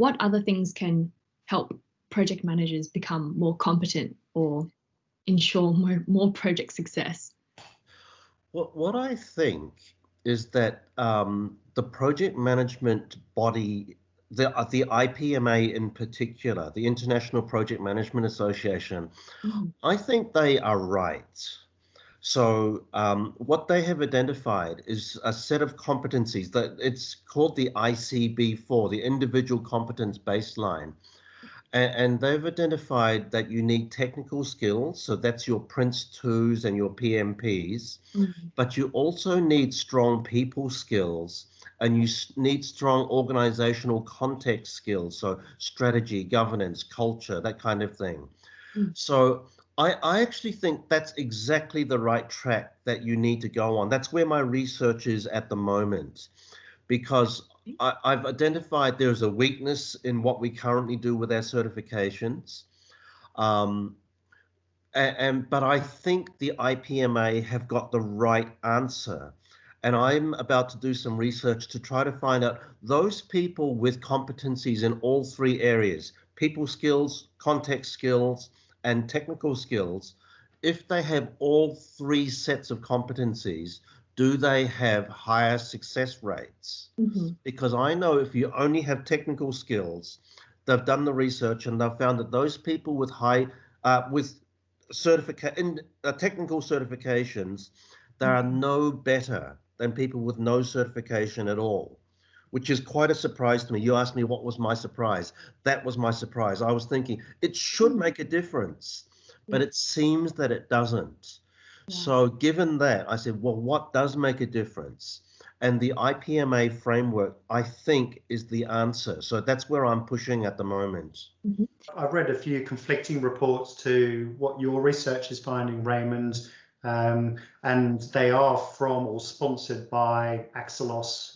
what other things can help project managers become more competent or ensure more project success? What I think is that the project management body, the IPMA in particular, the International Project Management Association, I think they are right. So what they have identified is a set of competencies that it's called the ICB4, the Individual Competence Baseline. And they've identified that you need technical skills, so that's your Prince 2s and your PMPs, but you also need strong people skills, and you need strong organizational context skills, so strategy, governance, culture, that kind of thing. So I actually think that's exactly the right track that you need to go on. That's where my research is at the moment, because I've identified there's a weakness in what we currently do with our certifications. But I think the IPMA have got the right answer. And I'm about to do some research to try to find out those people with competencies in all three areas, people skills, context skills, and technical skills. If they have all three sets of competencies, do they have higher success rates? Because I know if you only have technical skills, they've done the research and they've found that those people with technical certifications, they are no better than people with no certification at all, which is quite a surprise to me. You asked me what was my surprise. That was my surprise. I was thinking it should make a difference, but it seems that it doesn't. So given that, I said, well, what does make a difference? And the IPMA framework, I think, is the answer. So that's where I'm pushing at the moment. I've read a few conflicting reports to what your research is finding, Raymond, and they are from or sponsored by Axelos,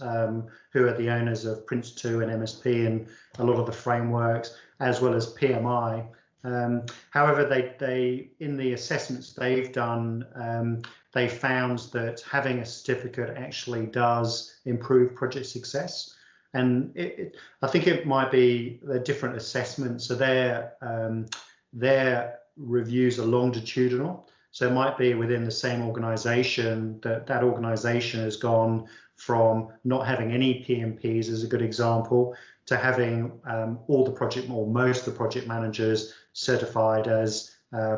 who are the owners of Prince 2 and MSP and a lot of the frameworks, as well as PMI. However, they in the assessments they've done, they found that having a certificate actually does improve project success. And I think it might be the different assessments. So their reviews are longitudinal. So it might be within the same organisation that organisation has gone from not having any PMPs, as a good example, to having all the project or most of the project managers certified as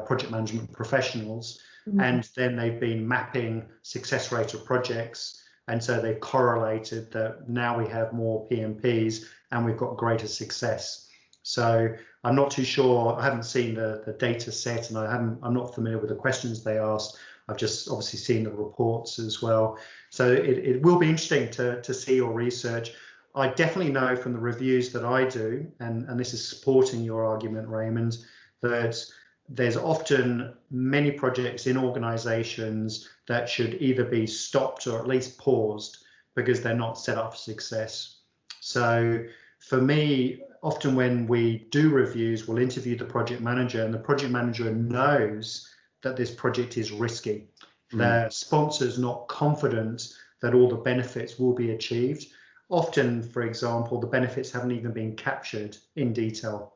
project management professionals. And then they've been mapping success rate of projects. And so they've correlated that now we have more PMPs and we've got greater success. So I'm not too sure. I haven't seen the data set, and I'm not familiar with the questions they asked. I've just obviously seen the reports as well. So it will be interesting to see your research. I definitely know from the reviews that I do, and this is supporting your argument, Raymond, that there's often many projects in organizations that should either be stopped or at least paused because they're not set up for success. So for me, often when we do reviews, we'll interview the project manager, and the project manager knows that this project is risky. The sponsor's not confident that all the benefits will be achieved. Often, for example, the benefits haven't even been captured in detail.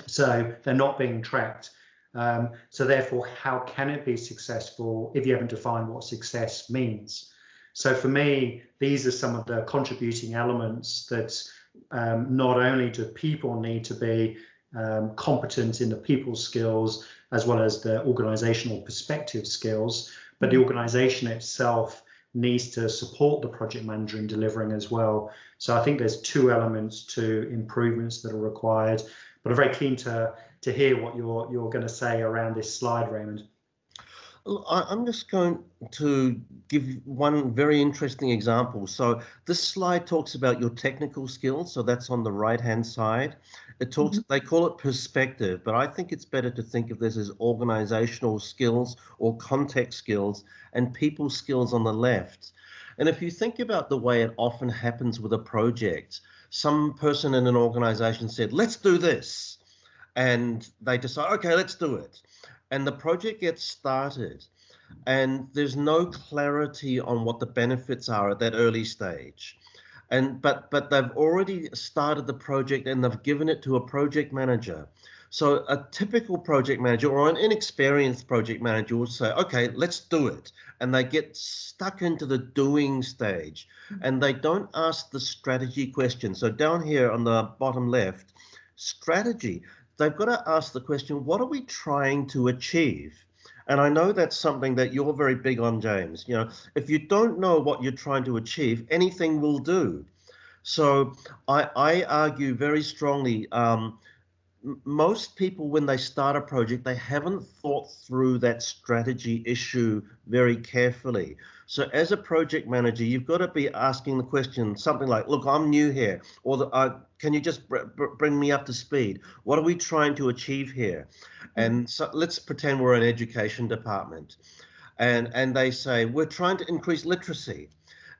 So they're not being tracked. So therefore, how can it be successful if you haven't defined what success means? So for me, these are some of the contributing elements that not only do people need to be competent in the people skills as well as the organizational perspective skills, but the organization itself needs to support the project manager in delivering as well. So I think there's two elements to improvements that are required, but I'm very keen to hear what you're going to say around this slide, Raymond. I'm just going to give one very interesting example. So this slide talks about your technical skills. So that's on the right-hand side. It talks, they call it perspective, but I think it's better to think of this as organizational skills or context skills and people skills on the left. And if you think about the way it often happens with a project, some person in an organization said, let's do this. And they decide, okay, let's do it. And the project gets started and there's no clarity on what the benefits are at that early stage. but they've already started the project and they've given it to a project manager. So a typical project manager or an inexperienced project manager will say, okay, let's do it. And they get stuck into the doing stage and they don't ask the strategy question. So down here on the bottom left, strategy, they've got to ask the question, what are we trying to achieve? And I know that's something that you're very big on, James. You know, if you don't know what you're trying to achieve, anything will do. So I argue very strongly, most people, when they start a project, they haven't thought through that strategy issue very carefully. So as a project manager, you've got to be asking the question, something like, look, I'm new here, or can you just bring me up to speed? What are we trying to achieve here? And so let's pretend we're an education department, and they say, we're trying to increase literacy.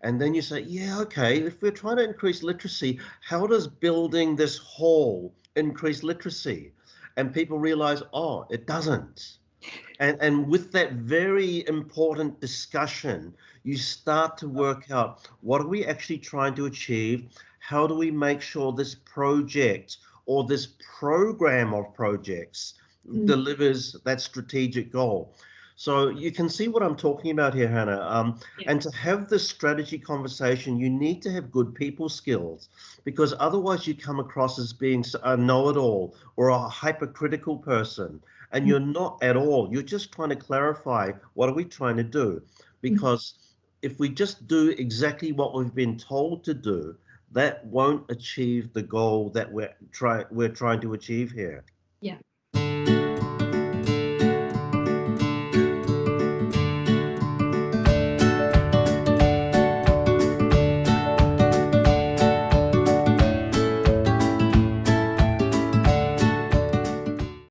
And then you say, yeah, okay, if we're trying to increase literacy, how does building this hall increase literacy? And people realize, oh, it doesn't. And with that very important discussion, you start to work out, what are we actually trying to achieve? How do we make sure this project or this program of projects delivers that strategic goal? So you can see what I'm talking about here, Hannah. And to have this strategy conversation, you need to have good people skills, because otherwise you come across as being a know-it-all or a hypercritical person. And you're not at all. You're just trying to clarify, what are we trying to do? Because if we just do exactly what we've been told to do, that won't achieve the goal that we're trying to achieve here. Yeah,